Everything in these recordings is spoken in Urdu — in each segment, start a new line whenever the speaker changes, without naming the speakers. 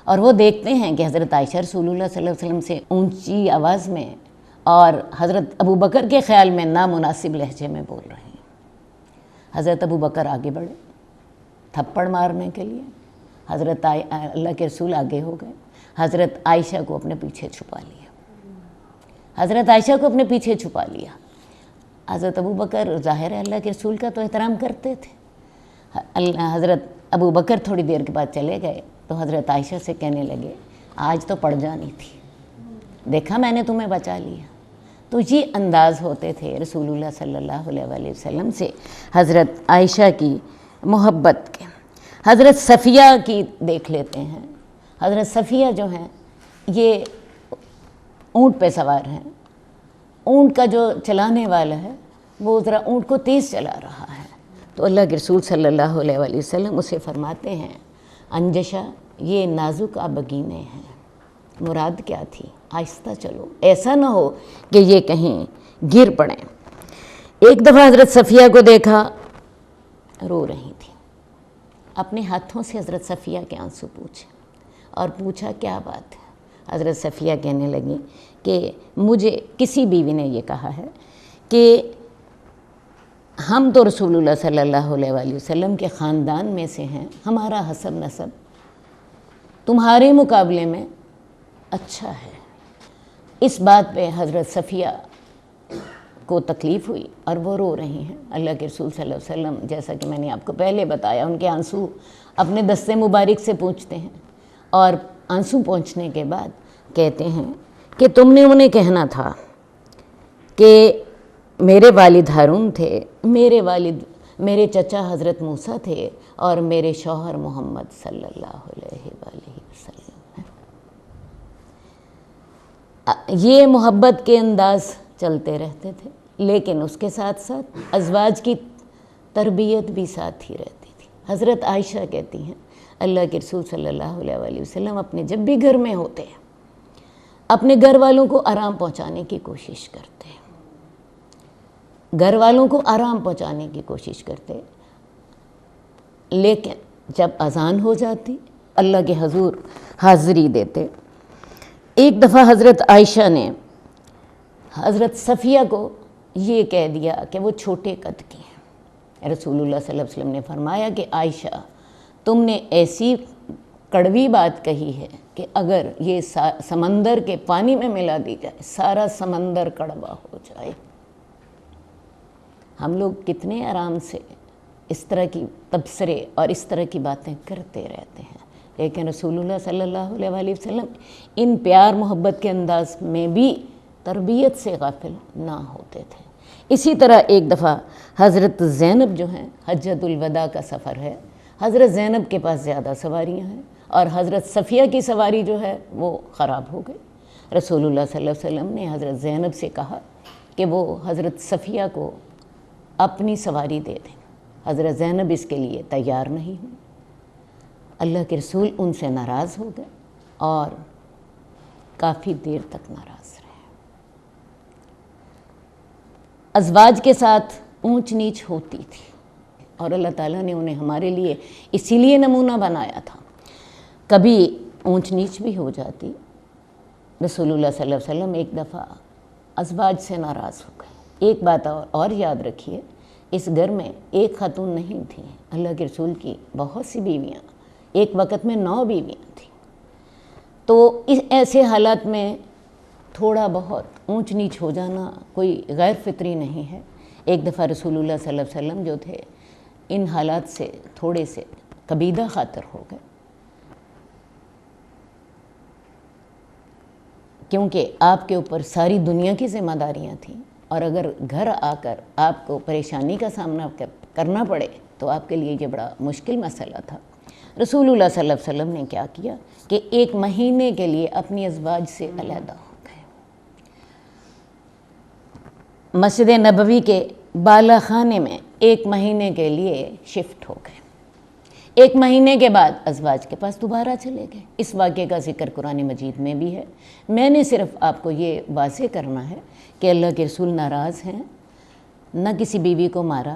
اور وہ دیکھتے ہیں کہ حضرت عائشہ رسول اللہ صلی اللہ علیہ وسلم سے اونچی آواز میں اور حضرت ابو بکر کے خیال میں نامناسب لہجے میں بول رہے ہیں۔ حضرت ابو بکر آگے بڑھے تھپڑ مارنے کے لیے، حضرت اللہ کے رسول آگے ہو گئے، حضرت عائشہ کو اپنے پیچھے چھپا لیا، حضرت عائشہ کو اپنے پیچھے چھپا لیا۔ حضرت ابو بکر ظاہر ہے اللہ کے رسول کا تو احترام کرتے تھے۔ حضرت ابو بکر تھوڑی دیر کے بعد چلے گئے تو حضرت عائشہ سے کہنے لگے آج تو پڑ جانی تھی، دیکھا میں نے تمہیں بچا لیا۔ تو یہ انداز ہوتے تھے رسول اللہ صلی اللہ علیہ وآلہ وسلم سے حضرت عائشہ کی محبت کے۔ حضرت صفیہ کی دیکھ لیتے ہیں۔ حضرت صفیہ جو ہیں یہ اونٹ پہ سوار ہیں، اونٹ کا جو چلانے والا ہے وہ ذرا اونٹ کو تیز چلا رہا ہے، تو اللہ کے رسول صلی اللہ علیہ وآلہ وسلم اسے فرماتے ہیں انجشا یہ نازک آبگینے ہیں، مراد کیا تھی؟ آہستہ چلو، ایسا نہ ہو کہ یہ کہیں گر پڑیں۔ ایک دفعہ حضرت صفیہ کو دیکھا رو رہی تھی، اپنے ہاتھوں سے حضرت صفیہ کے آنسو پوچھے اور پوچھا کیا بات ہے؟ حضرت صفیہ کہنے لگیں کہ مجھے کسی بیوی نے یہ کہا ہے کہ ہم تو رسول اللہ صلی اللہ علیہ وآلہ وسلم کے خاندان میں سے ہیں، ہمارا حسب نسب تمہارے مقابلے میں اچھا ہے۔ اس بات پہ حضرت صفیہ کو تکلیف ہوئی اور وہ رو رہی ہیں۔ اللہ کے رسول صلی اللہ علیہ وسلم جیسا کہ میں نے آپ کو پہلے بتایا ان کے آنسو اپنے دستے مبارک سے پونچھتے ہیں اور آنسو پونچھنے کے بعد کہتے ہیں کہ تم نے انہیں کہنا تھا کہ میرے والد ہارون تھے، میرے چچا حضرت موسیٰ تھے اور میرے شوہر محمد صلی اللہ علیہ وآلہ وسلم ہیں۔ یہ محبت کے انداز چلتے رہتے تھے، لیکن اس کے ساتھ ساتھ ازواج کی تربیت بھی ساتھ ہی رہتی تھی۔ حضرت عائشہ کہتی ہیں اللہ کے رسول صلی اللہ علیہ وآلہ وسلم اپنے جب بھی گھر میں ہوتے ہیں اپنے گھر والوں کو آرام پہنچانے کی کوشش کرتے ہیں، گھر والوں کو آرام پہنچانے کی کوشش کرتے، لیکن جب اذان ہو جاتی اللہ کے حضور حاضری دیتے۔ ایک دفعہ حضرت عائشہ نے حضرت صفیہ کو یہ کہہ دیا کہ وہ چھوٹے قد کی ہیں۔ رسول اللہ صلی اللہ علیہ وسلم نے فرمایا کہ عائشہ تم نے ایسی کڑوی بات کہی ہے کہ اگر یہ سمندر کے پانی میں ملا دی جائے سارا سمندر کڑوا ہو جائے۔ ہم لوگ کتنے آرام سے اس طرح کی تبصرے اور اس طرح کی باتیں کرتے رہتے ہیں، لیکن رسول اللہ صلی اللہ علیہ وآلہ وسلم ان پیار محبت کے انداز میں بھی تربیت سے غافل نہ ہوتے تھے۔ اسی طرح ایک دفعہ حضرت زینب جو ہیں، حجۃ الوداع کا سفر ہے، حضرت زینب کے پاس زیادہ سواریاں ہیں اور حضرت صفیہ کی سواری جو ہے وہ خراب ہو گئی۔ رسول اللہ صلی اللہ علیہ وسلم نے حضرت زینب سے کہا کہ وہ حضرت صفیہ کو اپنی سواری دے دیں۔ حضرت زینب اس کے لیے تیار نہیں ہوئی۔ اللہ کے رسول ان سے ناراض ہو گئے اور کافی دیر تک ناراض رہے۔ ازواج کے ساتھ اونچ نیچ ہوتی تھی اور اللہ تعالیٰ نے انہیں ہمارے لیے اسی لیے نمونہ بنایا تھا۔ کبھی اونچ نیچ بھی ہو جاتی۔ رسول اللہ صلی اللہ علیہ وسلم ایک دفعہ ازواج سے ناراض ہو گئے۔ ایک بات اور یاد رکھیے، اس گھر میں ایک خاتون نہیں تھی، اللہ کے رسول کی بہت سی بیویاں، ایک وقت میں 9 بیویاں تھیں۔ تو اس ایسے حالات میں تھوڑا بہت اونچ نیچ ہو جانا کوئی غیر فطری نہیں ہے۔ ایک دفعہ رسول اللہ صلی اللہ علیہ وسلم جو تھے ان حالات سے تھوڑے سے کبیدہ خاطر ہو گئے، کیونکہ آپ کے اوپر ساری دنیا کی ذمہ داریاں تھیں اور اگر گھر آ کر آپ کو پریشانی کا سامنا کرنا پڑے تو آپ کے لیے یہ بڑا مشکل مسئلہ تھا۔ رسول اللہ صلی اللہ علیہ وسلم نے کیا کیا کہ 1 مہینے کے لیے اپنی ازواج سے علیحدہ ہو گئے، مسجد نبوی کے بالا خانے میں 1 مہینے کے لیے شفٹ ہو گئے۔ 1 مہینے کے بعد ازواج کے پاس دوبارہ چلے گئے۔ اس واقعے کا ذکر قرآن مجید میں بھی ہے۔ میں نے صرف آپ کو یہ واضح کرنا ہے کہ اللہ کے رسول ناراض ہیں، نہ کسی بیوی کو مارا،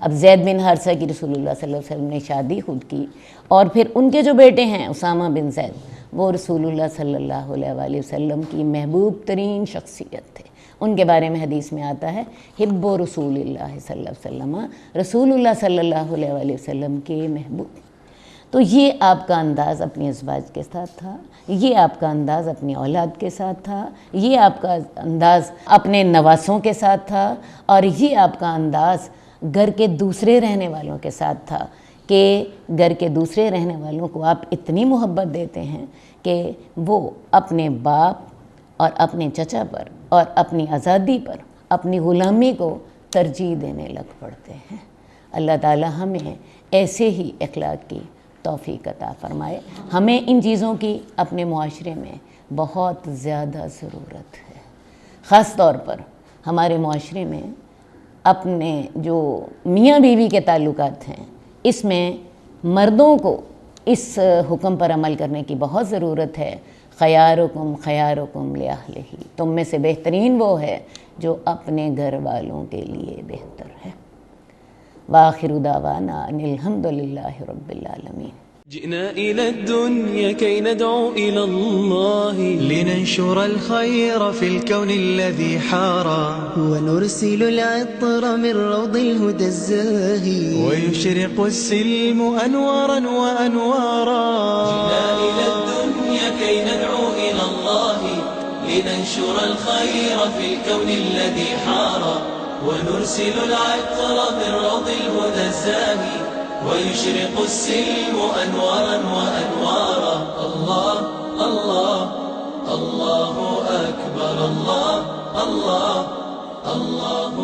اب زید بن حارثہ کی رسول اللہ صلی اللہ علیہ وسلم نے شادی خود کی، اور پھر ان کے جو بیٹے ہیں اسامہ بن زید، وہ رسول اللہ صلی اللہ علیہ وآلہ وسلم کی محبوب ترین شخصیت تھے۔ ان کے بارے میں حدیث میں آتا ہے حب رسول اللہ صلی اللہ علیہ وسلم، رسول اللہ صلی اللہ علیہ وآلہ وسلم کے محبوب۔ تو یہ آپ کا انداز اپنی ازواج کے ساتھ تھا، یہ آپ کا انداز اپنی اولاد کے ساتھ تھا، یہ آپ کا انداز اپنے نواسوں کے ساتھ تھا، اور یہ آپ کا انداز گھر کے دوسرے رہنے والوں کے ساتھ تھا کہ گھر کے دوسرے رہنے والوں کو آپ اتنی محبت دیتے ہیں کہ وہ اپنے باپ اور اپنے چچا پر اور اپنی آزادی پر، اپنی غلامی کو ترجیح دینے لگ پڑتے ہیں۔ اللہ تعالی ہمیں ایسے ہی اخلاق کی توفیق عطا فرمائے۔ ہمیں ان چیزوں کی اپنے معاشرے میں بہت زیادہ ضرورت ہے، خاص طور پر ہمارے معاشرے میں اپنے جو میاں بیوی کے تعلقات ہیں، اس میں مردوں کو اس حکم پر عمل کرنے کی بہت ضرورت ہے۔ خیارکم خیارکم لأہلہ، تم میں سے بہترین وہ ہے جو اپنے گھر والوں کے لیے بہتر ہے۔ وآخر دعوانا ان الحمد للہ رب العالمین۔
جئنا إلى الدنيا كي ندعو إلى الله،
لننشر الخير في الكون الذي حارى،
ونرسل العطر من روض الهدى الزاهي،
ويشرق السلم أنوارا وأنوارا.
جئنا إلى الدنيا كي ندعو إلى الله، لننشر الخير في الكون الذي حارى، ونرسل العطر من روض الهدى الزاهي، ويشرق السلم أنوارا وأنوارا. الله الله الله أكبر، الله الله الله